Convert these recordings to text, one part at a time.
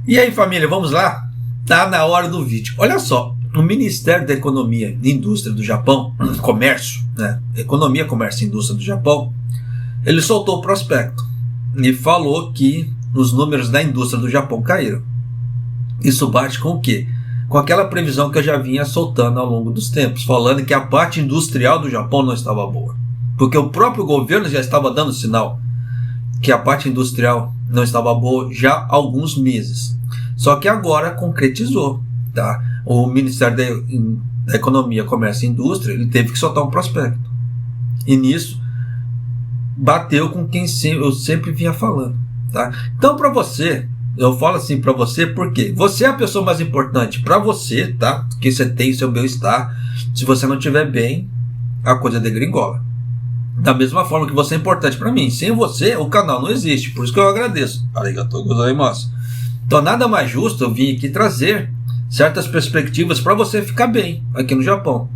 E aí, família, vamos lá? Tá na hora do vídeo. Olha só, o Ministério da Economia e Indústria do Japão, Comércio, né? Economia, Comércio e Indústria do Japão, ele soltou o prospecto e falou que os números da indústria do Japão caíram. Isso bate com o quê? Com aquela previsão que eu já vinha soltando ao longo dos tempos, falando que a parte industrial do Japão não estava boa. Porque o próprio governo já estava dando sinal que a parte industrial não estava boa já há alguns meses. Só que agora concretizou, tá? O Ministério da Economia, Comércio e Indústria, ele teve que soltar um prospecto. E nisso bateu com quem eu sempre vinha falando, tá? Então, para você, eu falo assim para você porque você é a pessoa mais importante para você, tá? Que você tem seu bem-estar. Se você não estiver bem, a coisa degringola. Da mesma forma que você é importante para mim. Sem você, o canal não existe. Por isso que eu agradeço. Arigatou gozaimasu. Então, nada mais justo eu vim aqui trazer certas perspectivas para você ficar bem aqui no Japão.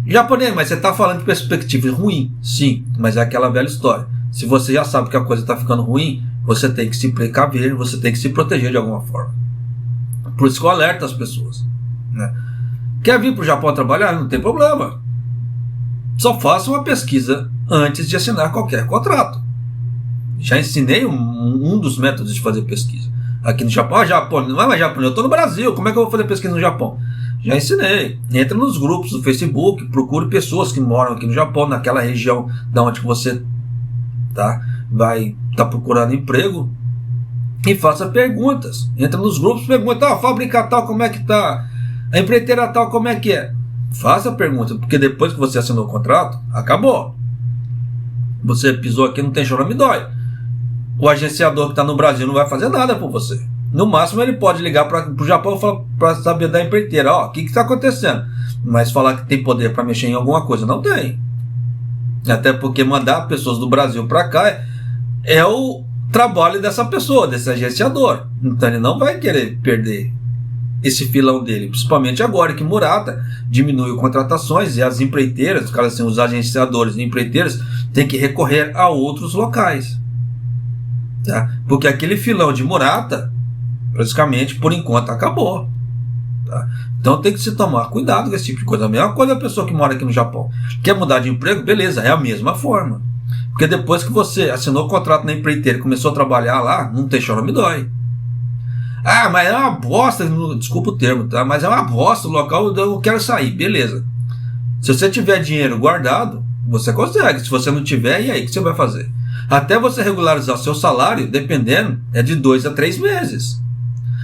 Japonês, mas você está falando de perspectiva ruim? Sim, mas é aquela velha história. Se você já sabe que a coisa está ficando ruim, você tem que se precaver, você tem que se proteger de alguma forma. Por isso que eu alerto as pessoas, né? Quer vir para o Japão trabalhar? Não tem problema. Só faça uma pesquisa antes de assinar qualquer contrato. Já ensinei um dos métodos de fazer pesquisa. Aqui no Japão, não é mais japonês, eu estou no Brasil, como é que eu vou fazer pesquisa no Japão? Já ensinei. Entra nos grupos do Facebook, procure pessoas que moram aqui no Japão, naquela região da onde você vai estar procurando emprego, e faça perguntas. Entra nos grupos, pergunta, a fábrica tal, como é que está? A empreiteira tal, como é que é? Faça a pergunta, porque depois que você assinou o contrato, acabou. Você pisou aqui, não tem choro, me dói. O agenciador que está no Brasil não vai fazer nada por você. No máximo ele pode ligar para o Japão para saber da empreiteira, o que está acontecendo. Mas falar que tem poder para mexer em alguma coisa, não tem. Até porque mandar pessoas do Brasil para cá é o trabalho dessa pessoa, desse agenciador. Então ele não vai querer perder esse filão dele, principalmente agora que Murata diminuiu contratações e as empreiteiras, os agenciadores e empreiteiras têm que recorrer a outros locais, tá? Porque aquele filão de Murata praticamente por enquanto acabou, tá? Então tem que se tomar cuidado com esse tipo de coisa. A mesma coisa a pessoa que mora aqui no Japão quer mudar de emprego, beleza, é a mesma forma, porque depois que você assinou o contrato na empreiteira e começou a trabalhar lá, não tem choro, me dói. Ah, mas é uma bosta, desculpa o termo, tá? Mas é uma bosta o local, eu quero sair, beleza. Se você tiver dinheiro guardado, você consegue. Se você não tiver, e aí, o que você vai fazer? Até você regularizar o seu salário, dependendo, é de 2 a 3 meses.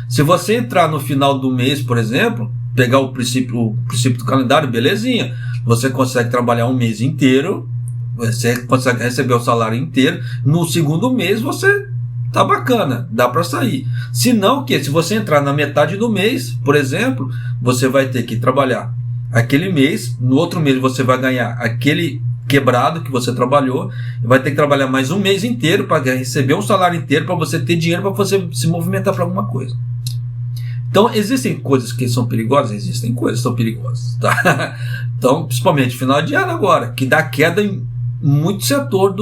Se você entrar no final do mês, por exemplo, pegar o princípio do calendário, belezinha. Você consegue trabalhar um mês inteiro, você consegue receber o salário inteiro. No segundo mês, você tá bacana, dá para sair. Se não, se você entrar na metade do mês, por exemplo, você vai ter que trabalhar aquele mês, no outro mês você vai ganhar aquele quebrado que você trabalhou, e vai ter que trabalhar mais um mês inteiro para receber um salário inteiro, para você ter dinheiro para você se movimentar para alguma coisa. Então, existem coisas que são perigosas? Existem coisas que são perigosas, tá? Então, principalmente final de ano agora, que dá queda em muito setor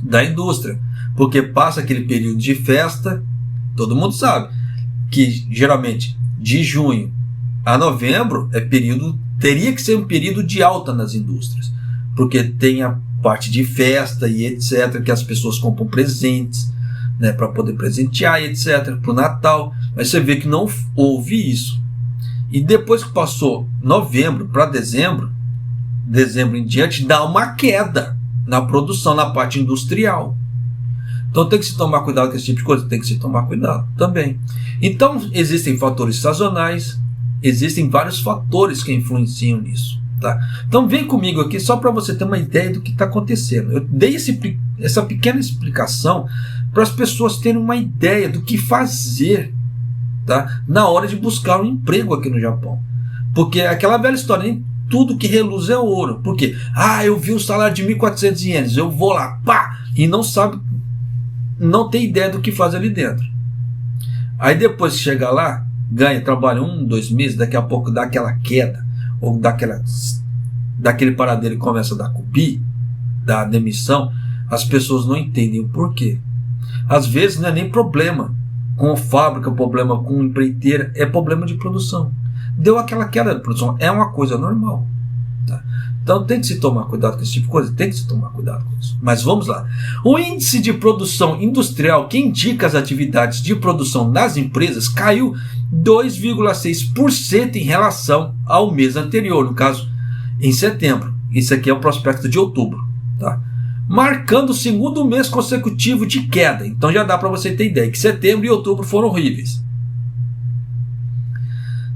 da indústria. Porque passa aquele período de festa, todo mundo sabe que geralmente de junho a novembro teria que ser um período de alta nas indústrias, porque tem a parte de festa e etc, que as pessoas compram presentes, né, para poder presentear e etc, para o Natal. Mas você vê que não houve isso. E depois que passou novembro para dezembro em diante, dá uma queda na produção, na parte industrial. Então tem que se tomar cuidado com esse tipo de coisa, tem que se tomar cuidado também. Então existem fatores sazonais, existem vários fatores que influenciam nisso, tá? Então vem comigo aqui só para você ter uma ideia do que está acontecendo. Eu dei essa pequena explicação para as pessoas terem uma ideia do que fazer, tá? Na hora de buscar um emprego aqui no Japão. Porque é aquela velha história, nem tudo que reluz é ouro. Por quê? Eu vi o salário de 1.400 ienes, eu vou lá, pá, e não tem ideia do que faz ali dentro. Aí depois que chega lá, trabalha 1, 2 meses, daqui a pouco dá aquela queda, ou daquele paradeiro que começa a dar cupi, da demissão, as pessoas não entendem o porquê. Às vezes não é nem problema com fábrica, problema com empreiteira, é problema de produção. Deu aquela queda de produção, é uma coisa normal. Tá? Então tem que se tomar cuidado com esse tipo de coisa, tem que se tomar cuidado com isso. Mas vamos lá. O índice de produção industrial, que indica as atividades de produção nas empresas, caiu 2,6% em relação ao mês anterior, no caso, em setembro. Isso aqui é o prospecto de outubro. Tá? Marcando o segundo mês consecutivo de queda. Então já dá para você ter ideia que setembro e outubro foram horríveis.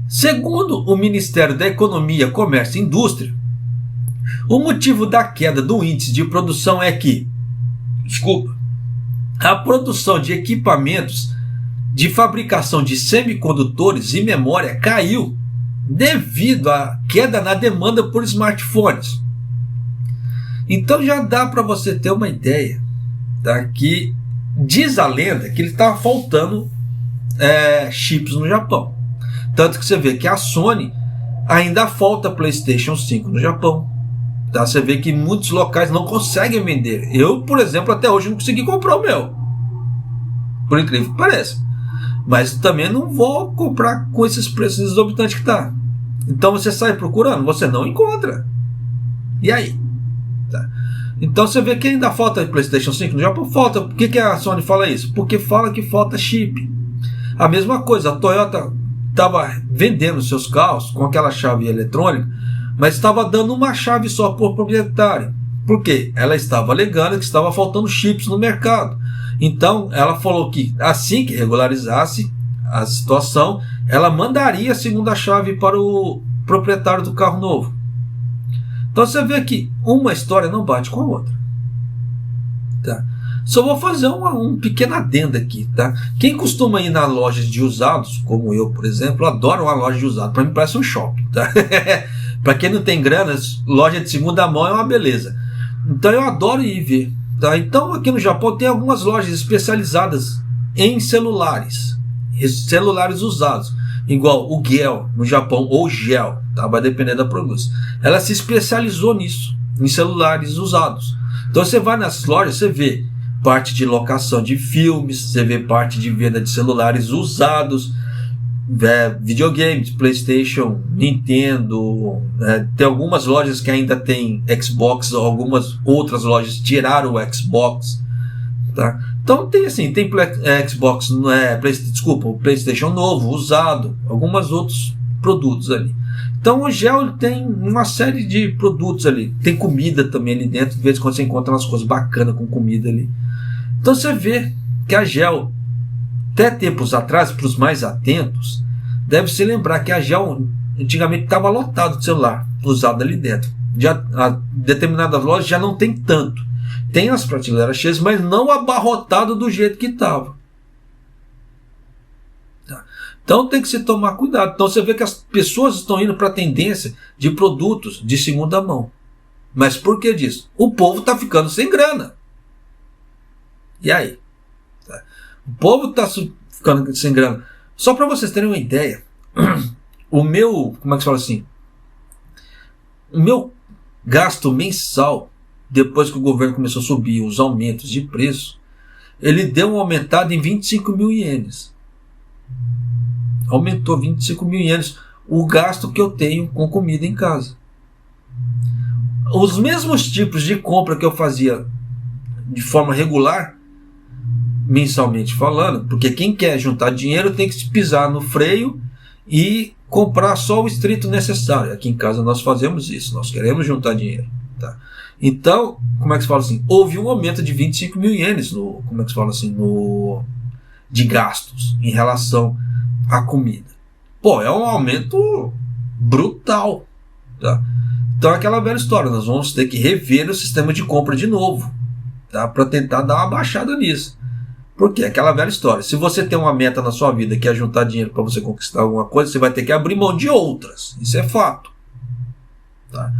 Segundo o Ministério da Economia, Comércio e Indústria, o motivo da queda do índice de produção é que, a produção de equipamentos de fabricação de semicondutores e memória caiu devido à queda na demanda por smartphones. Então já dá para você ter uma ideia, tá? Que diz a lenda que ele estava faltando chips no Japão. Tanto que você vê que a Sony ainda falta PlayStation 5 no Japão. Tá? Você vê que muitos locais não conseguem vender. Eu, por exemplo, até hoje não consegui comprar o meu. Por incrível que pareça. Mas também não vou comprar com esses preços exorbitantes que tá. Então você sai procurando, você não encontra. E aí? Tá. Então você vê que ainda falta PlayStation 5 no Japão. Falta. Por que a Sony fala isso? Porque fala que falta chip. A mesma coisa, a Toyota estava vendendo seus carros com aquela chave eletrônica, mas estava dando uma chave só por proprietário. Por quê? Ela estava alegando que estava faltando chips no mercado. Então ela falou que assim que regularizasse a situação, ela mandaria a segunda chave para o proprietário do carro novo. Então você vê que uma história não bate com a outra. Tá? Só vou fazer um pequeno adendo aqui. Tá? Quem costuma ir na loja de usados, como eu, por exemplo, adoro uma loja de usados. Para mim parece um shopping. Tá? Para quem não tem grana, loja de segunda mão é uma beleza. Então eu adoro ir ver. Tá? Então aqui no Japão tem algumas lojas especializadas em celulares. Celulares usados. Igual o Gel no Japão, ou Gel, tá? Vai depender da pronúncia. Ela se especializou nisso, em celulares usados. Então você vai nas lojas, você vê parte de locação de filmes, você vê parte de venda de celulares usados, videogames, PlayStation, Nintendo, tem algumas lojas que ainda tem Xbox, algumas outras lojas tiraram o Xbox, tá? Então tem assim, tem Xbox, o PlayStation novo, usado, alguns outros produtos ali. Então o Gel tem uma série de produtos ali, tem comida também ali dentro, de vez em quando você encontra umas coisas bacanas com comida ali. Então você vê que a Gel, até tempos atrás, para os mais atentos, deve se lembrar que a Gel antigamente estava lotado de celular usado ali dentro. A determinadas lojas já não tem tanto. Tem as prateleiras cheias, mas não abarrotado do jeito que estava. Tá? Então tem que se tomar cuidado. Então você vê que as pessoas estão indo para a tendência de produtos de segunda mão. Mas por que disso? O povo está ficando sem grana. E aí? Tá? O povo está ficando sem grana. Só para vocês terem uma ideia, o meu, como é que se fala assim? O meu gasto mensal, depois que o governo começou a subir os aumentos de preço, ele deu uma aumentada em 25 mil ienes. Aumentou 25 mil ienes o gasto que eu tenho com comida em casa. Os mesmos tipos de compra que eu fazia de forma regular, mensalmente falando, porque quem quer juntar dinheiro tem que se pisar no freio e comprar só o estrito necessário. Aqui em casa nós fazemos isso, nós queremos juntar dinheiro. Tá? Então, como é que se fala assim? Houve um aumento de 25 mil ienes de gastos em relação à comida. Pô, é um aumento brutal. Tá? Então é aquela velha história, nós vamos ter que rever o sistema de compra de novo, tá? Para tentar dar uma baixada nisso. Porque é aquela velha história, se você tem uma meta na sua vida que é juntar dinheiro para você conquistar alguma coisa, você vai ter que abrir mão de outras. Isso é fato. Tá?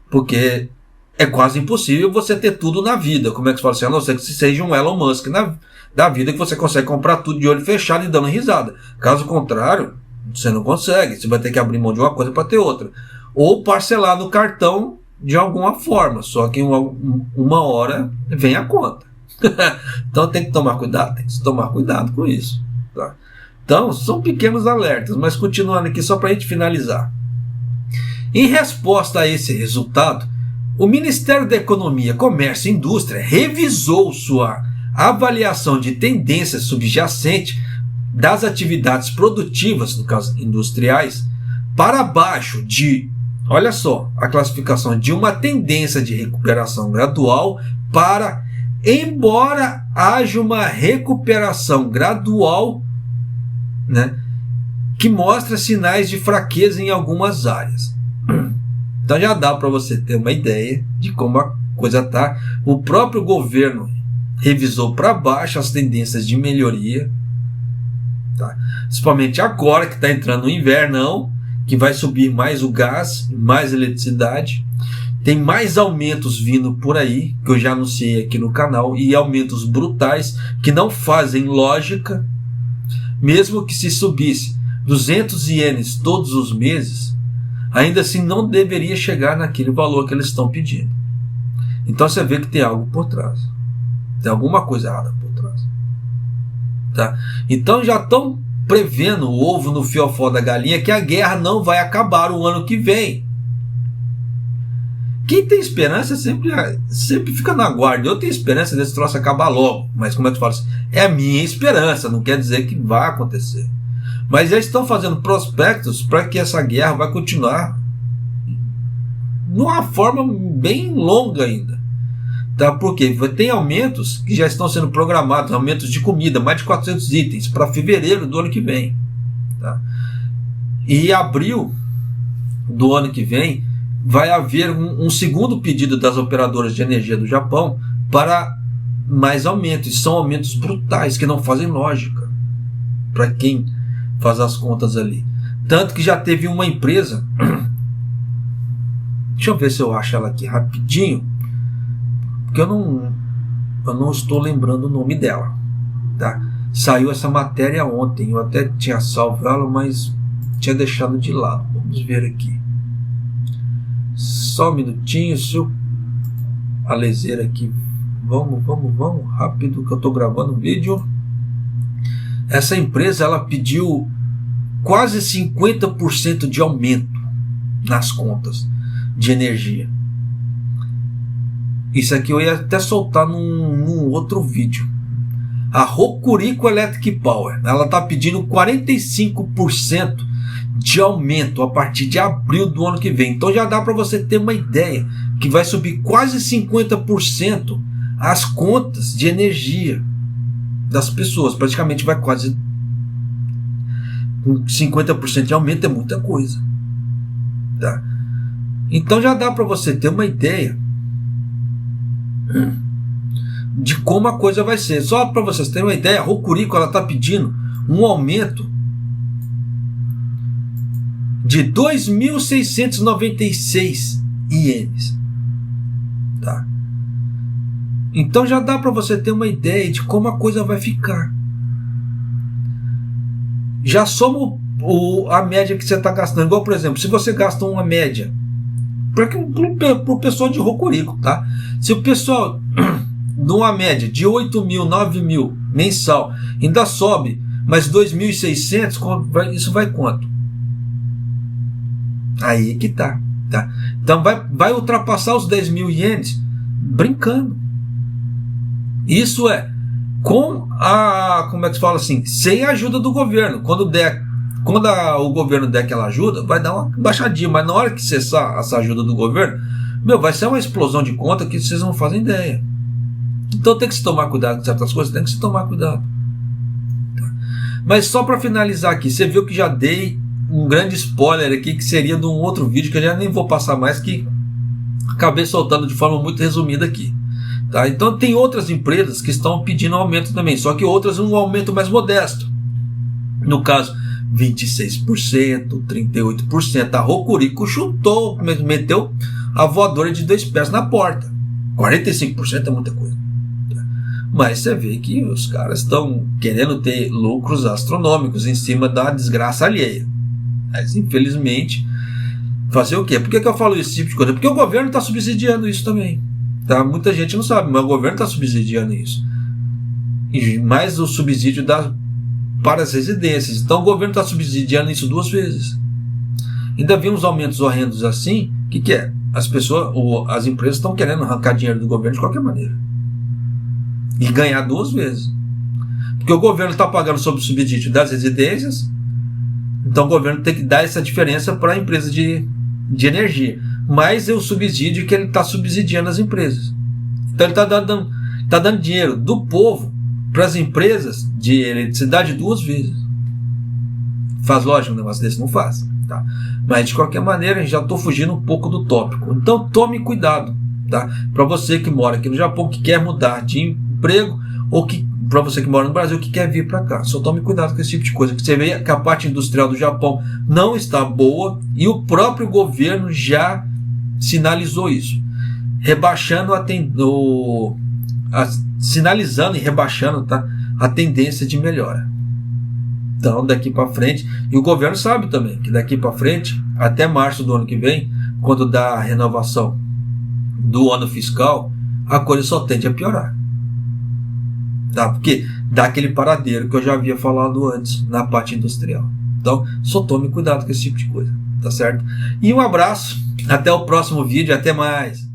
Porque é quase impossível você ter tudo na vida. Como é que se fala assim? A não ser que você seja um Elon Musk da vida, que você consegue comprar tudo de olho fechado e dando risada. Caso contrário, você não consegue. Você vai ter que abrir mão de uma coisa para ter outra. Ou parcelar no cartão de alguma forma. Só que uma hora vem a conta. Então tem que tomar cuidado com isso. Tá? Então, são pequenos alertas, mas continuando aqui só para a gente finalizar. Em resposta a esse resultado, o Ministério da Economia, Comércio e Indústria revisou sua avaliação de tendência subjacente das atividades produtivas, no caso industriais, para baixo de, olha só, a classificação de uma tendência de recuperação gradual para, embora haja uma recuperação gradual, né, que mostra sinais de fraqueza em algumas áreas. Então já dá para você ter uma ideia de como a coisa está. O próprio governo revisou para baixo as tendências de melhoria, tá? Principalmente agora que está entrando o invernão, que vai subir mais o gás, mais eletricidade. Tem mais aumentos vindo por aí, que eu já anunciei aqui no canal, e aumentos brutais que não fazem lógica. Mesmo que se subisse 200 ienes todos os meses, ainda assim não deveria chegar naquele valor que eles estão pedindo. Então você vê que tem algo por trás. Tem alguma coisa errada por trás. Tá? Então já estão prevendo o ovo no fiofó da galinha que a guerra não vai acabar o ano que vem. Quem tem esperança sempre fica na guarda. Eu tenho esperança desse troço acabar logo. Mas como é que fala assim? É a minha esperança, não quer dizer que vai acontecer. Mas eles estão fazendo prospectos para que essa guerra vai continuar de uma forma bem longa ainda. Tá? Porque tem aumentos que já estão sendo programados, aumentos de comida, mais de 400 itens para fevereiro do ano que vem. Tá? E abril do ano que vem vai haver um segundo pedido das operadoras de energia do Japão para mais aumentos. E são aumentos brutais que não fazem lógica para quem faz as contas ali. Tanto que já teve uma empresa, deixa eu ver se eu acho ela aqui rapidinho, porque eu não estou lembrando o nome dela, tá? Saiu essa matéria ontem, eu até tinha salvo ela, mas tinha deixado de lado. Vamos ver aqui. Só um minutinho, seu alezeira aqui. Vamos, rápido que eu estou gravando um vídeo. Essa empresa, ela pediu quase 50% de aumento nas contas de energia. Isso aqui eu ia até soltar num outro vídeo. A Hokuriku Electric Power, ela está pedindo 45% de aumento a partir de abril do ano que vem. Então já dá para você ter uma ideia que vai subir quase 50% as contas de energia das pessoas. Praticamente vai quase 50% de aumento, é muita coisa. Tá? Então já dá para você ter uma ideia de como a coisa vai ser. Só para vocês terem uma ideia, a Hokuriku está pedindo um aumento de 2.696 ienes. Tá? Então já dá para você ter uma ideia de como a coisa vai ficar. Já soma a média que você está gastando. Igual, por exemplo, se você gasta uma média para o pessoal de Hokuriku, tá? Se o pessoal numa média de 8.000, 9.000 mensal ainda sobe mais 2.600, isso vai quanto? Aí que tá. Então vai ultrapassar os 10.000 ienes brincando. Isso é com a, como é que se fala assim, sem a ajuda do governo. Quando o governo der aquela ajuda, vai dar uma baixadinha, mas na hora que cessar essa ajuda do governo, vai ser uma explosão de conta que vocês não fazem ideia. Então tem que se tomar cuidado com certas coisas, tem que se tomar cuidado. Tá? Mas só para finalizar aqui, você viu que já dei um grande spoiler aqui, que seria de um outro vídeo que eu já nem vou passar mais, que acabei soltando de forma muito resumida aqui. Tá? Então tem outras empresas que estão pedindo aumento também, só que outras um aumento mais modesto. No caso, 26%, 38%. A Hokuriku chutou, meteu a voadora de 2 pés na porta. 45% é muita coisa. Mas você vê que os caras estão querendo ter lucros astronômicos em cima da desgraça alheia. Mas infelizmente, fazer o quê? Por que eu falo esse tipo de coisa? Porque o governo está subsidiando isso também. Tá? Muita gente não sabe, mas o governo está subsidiando isso. E mais o subsídio para as residências. Então o governo está subsidiando isso 2 vezes. Ainda vi uns aumentos horrendos assim. O que é? As pessoas, as empresas estão querendo arrancar dinheiro do governo de qualquer maneira. E ganhar 2 vezes. Porque o governo está pagando sobre o subsídio das residências. Então o governo tem que dar essa diferença para a empresa de energia. Mas é o subsídio que ele está subsidiando as empresas. Então ele está dando dinheiro do povo para as empresas de eletricidade 2 vezes. Faz lógico um negócio desse? Não faz. Tá? Mas de qualquer maneira, já estou fugindo um pouco do tópico. Então tome cuidado. Tá? Para você que mora aqui no Japão, que quer mudar de emprego, ou que para você que mora no Brasil, que quer vir para cá. Só tome cuidado com esse tipo de coisa. Que você vê que a parte industrial do Japão não está boa e o próprio governo já sinalizou isso. Rebaixando sinalizando e rebaixando, tá, a tendência de melhora. Então, daqui para frente, e o governo sabe também que daqui para frente, até março do ano que vem, quando dá a renovação do ano fiscal, a coisa só tende a piorar. Tá? Porque dá aquele paradeiro que eu já havia falado antes na parte industrial. Então, só tome cuidado com esse tipo de coisa, tá certo? E um abraço, até o próximo vídeo, até mais!